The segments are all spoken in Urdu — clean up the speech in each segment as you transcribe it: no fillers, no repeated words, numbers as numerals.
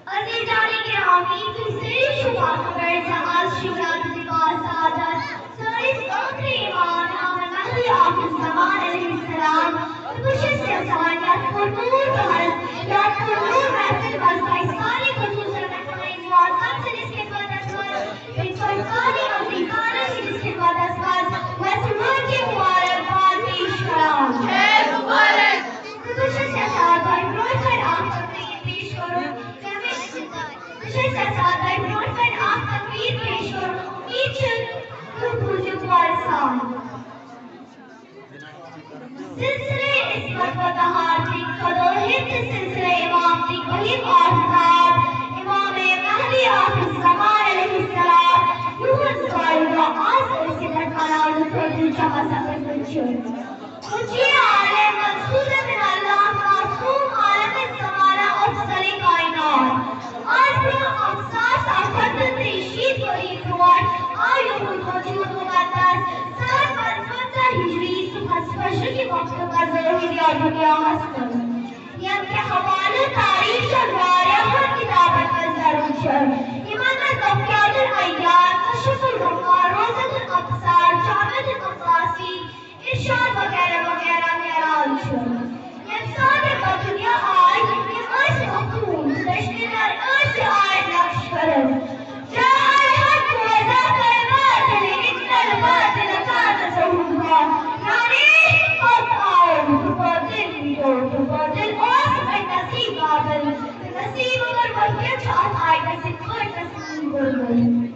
عزیزان گرامی دوسری شبہ خبر جہاز شیعات باsadat سائز آخری ایمان امام مہدی آخر زمان علیہ السلام خوشی سے سوانیات پرنور بحرد یاد پرنور محفل بازائی ساری خصوص رکھنے معظم سے جس کے بعد اسواز بن فرقانی امریکانہ سے جس کے بعد اسواز مسلمان کی مبارکباد پیش کرام مبارک خوشی سے سوانیات پرنور پر آخر پیش کرو This is a broadband after we ratio each conclusive song. سلسلے عصمت و طہارت کی قدوہت سلسلے امام کی وہی بارزاد امام مہدی آخر زمان علیہ السلام یوہن سوائلہ آسر سے لٹکانا لکھر دل جمع سفر کنچر مجھے عالم منصود من اللہ معصوم عالم زمانہ افضل کائنات آج بھی افساس آفت تریشید وری پروار آیوم الوجود مقدس سال 55 ہجری صبح فجر کی وقت کا ظہور یاد کیا ہستن یم کے حوالہ تاریخ شروار ہر کتابت کا ضرور شر امام الزفیاد الایام کشف الرقار روزت الابصار جامعت المقاسی ارشاد وغیرہ وغیرہ میران شر یم صادق و دنیا آئی یم ایس مقتون دشتنر ایس آئی نقش کرن جاء الحق وذاق الباطل ان الباطل كان زهوقا یعنی خود آؤ تبادل بیدو تبادل آسف ای نصیب قابل نصیب اگر بلکہ چاہت آئی نصیب خود نصیب بلگل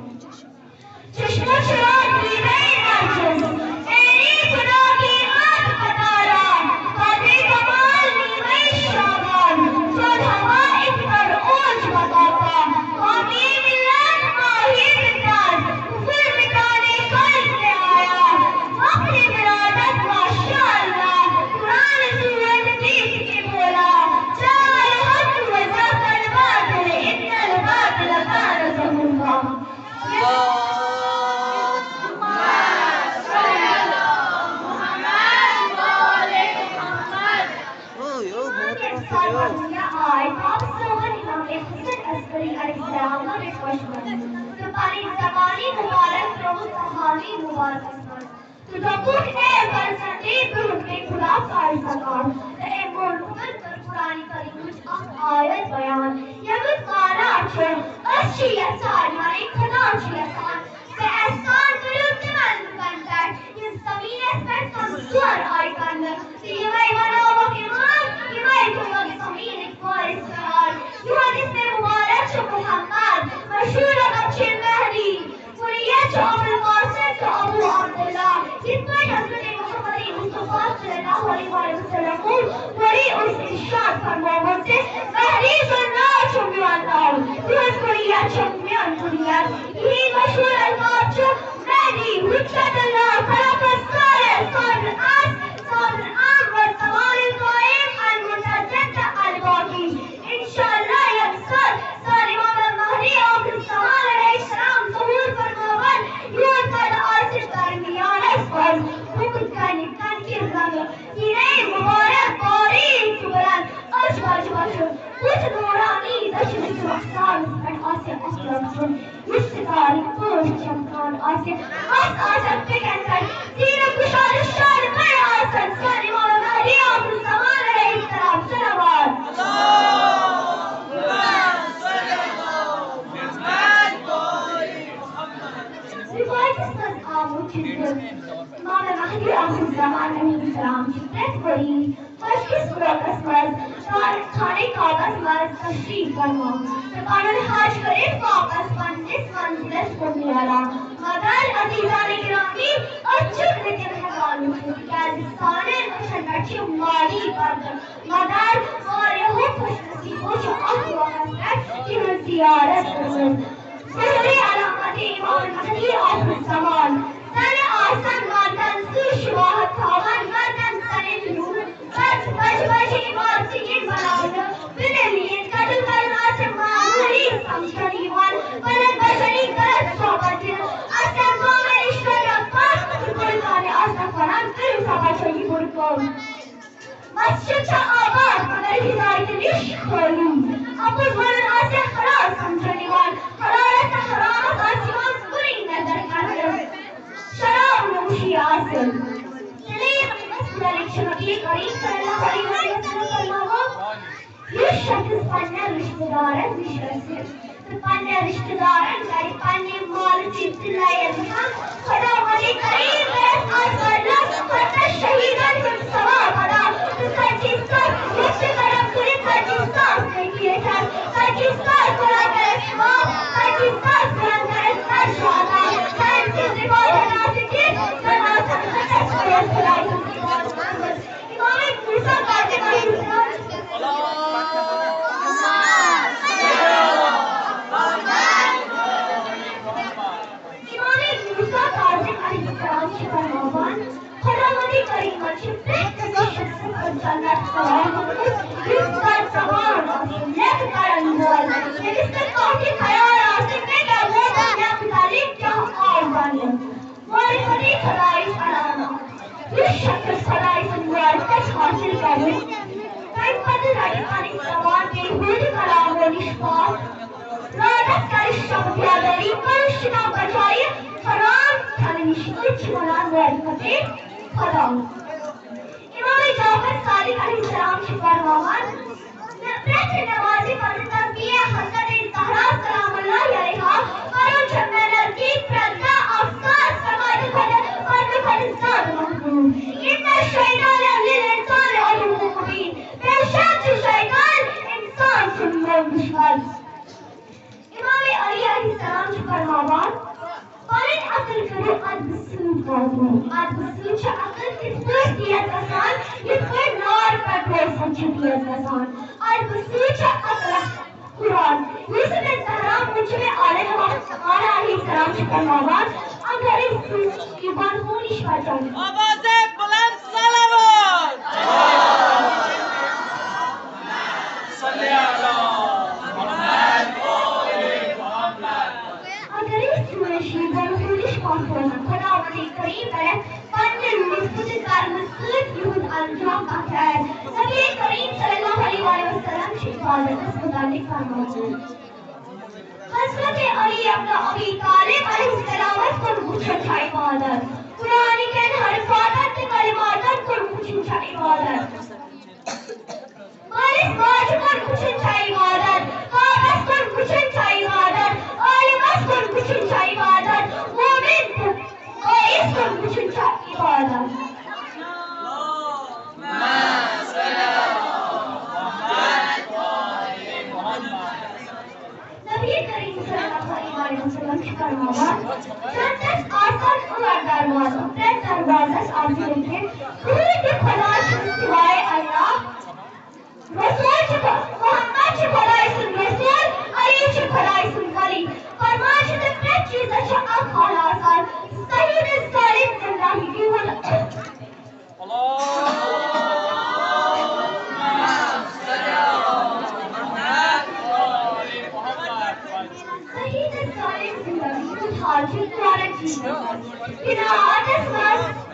چشم و چراغ دیدے نرجس ایری خدا کی آت قطاران قادر کمال نیمه شابان جد ہوا اکبر اوج بتاتا قامی ملت ماہی بتاز کفر مٹانے قلب میں آیا وقت ولادت ماشاءاللہ قرآن سورت دیکھ کے بولا جاء الحق وذاق الباطل ان الباطل كان زهوقا زمانی مبارک رو صحابی مبارک تو دبوک اے برسندی برکے خدا کار سکار اے مرمت پر قرآن کریم کچھ آیت بیان یمت مانا چھن اچھی احسان یعنی خدا اچھی احسان سے احسان کرو تمن کنٹر یہ زمین اسپیٹ کمزور آئی کندر یہ میں بناو امام یہ میں تو زمین ایک وارث قرار یوں حدیث میں مبارک شو محمد مشہور اچھے مہدی قریت ابو القاسم ابو عبداللہ جتنا حضرت محمد مصطفیٰ صلی اللہ علیہ وسلم بڑی اس ارشاد فرماؤں سے مہدی سننا چمیان نال دوست قریت چمیان قریت یہی مشہور القاب جو مہدی حجت اللہ خلق السارے صادر العصر صادر العام والزمان القائم المنتجد الباقی انشاءاللہ یمسر سال امام المہدی آخر زمان علیہ السلام ظہور فرماون یون قد آسر درمیان اسفل حکم کنی تنکر رنگ سینہ مبارک باریک بلند اجبج بشر کچھ نورانی دشت سرخسار سپن آسر اکرم سن مستقاری پوش چمکان آسر آسر فکن کن زیر کشار شار پر آسر سال امام المہدی آخر زمان علیہ السلام صلوات روایت اسمت آمو چیزن امام مہدی آخر زمان علیہ السلام جبرت بری فشکس برک اسمت خانے کاغذ مرز تشریف فرما سکان الحاج کریم واپس پندس منزلت کو میارا مدار عزیزان گرامی اچھر لیکن حقالو کازستان نشن بچی مالی بردن مدار ہمارے ہو خوش نصیبوں جو آخر وقت ہے کہ ہم زیارت کرن سہری علامت امام مہدی آخر زمان سن آسن مردن سو شواہد تاون مردن سن نور بچ بچ ایمان سکن بناونا بنلین قدل کرنا سے معمولی سمجھن ایمان بلد بشری کرد صحبت اصلا قوم اشتر رفت کل کانے دارن وشوسن تو پنہ رشتہ دارن گھر پنہ مال چیز لائن ہم خدا ولی کریم رس آسمان پتہ شہیدان ہم ثواب ادا تو سچیز کا رشتہ کرم کرے سچیز کا نہیں ہے سچیز کا قرآن کرے ثواب سچیز کا قرآن کرے شہدا سچیز عبادت ناسکی سنا سکتا ہے خدای امام موسیٰ کاظم علیہ السلام کی فرمان خداوند کریم چه بهترین شخص جنت جس کا زمان نیک کرنوال نویسته کافی خیال آسته که وہ دنیا متعلق جہاں اور بانیاں معرفتی خدای سلاما اس شخص خدای سنوار کس حاصل کرے کئی پتہ رائیقانی زمان میں حود کلام و نشفاق رادت کا رشتہ بیادری کرشنا بجائے حرام تنشیچ منان معرفتی خدا امام جعفر صادق علیہ السلام کی فرمان نفرت نمازی پر تنبیہ حضرت زہرا سلام اللہ علیہا کرو جب میں نزدیک پردہ افسار سماعت خدر فرد فرزاد محمود ان الشیطان للانسان عدو مبین بے شک شیطان انسان سے دشمن امام علی علیہ السلام کی فرمان پنن عقل کرو ادبسود بازو ادبسود چه عقل کتبوش دیت بسان یتبوش نار پر پرسن چه دیت بسان ادبسود چه عقل قرآن یوسف الزهرا موجب عالم آل علیہ السلام چه فرماوان اگر اس ایمان خونش بجان آواز بلند صلوات صلی اللہ محمد اگر اس سورشی بنخونش پاسونا خداوند کریم برای پنج روز کار مسئول یهود انجام بخیر نبی کریم صلی اللہ علیہ وآلہ وسلم شفاعت اس متعلق فرمائے حضرت علی ابن ابی طالب علیہ السلام کو پوچھا عبادت قرآن کے حرفات کلمات کو پوچھا عبادت مالس واجب کو پوچھا عبادت قابس کو پوچھا عبادت عالمس کو پوچھا عبادت مومن قائس کو پوچھا عبادت نبی کریم صلی اللہ علیہ وسلم کی فرماوان چند آسان اور دروازہ پرد دروازہ آتی رکھے کوئی بھی خدا سوائے اللہ رسول چکا محمد چی خدای سن رسول علی چی خدای سن ولی فرمان چی پرد چیز اچھا اب حالا آسان سید ظالم زندہی کی حاجی قرآن چیز بنا آدس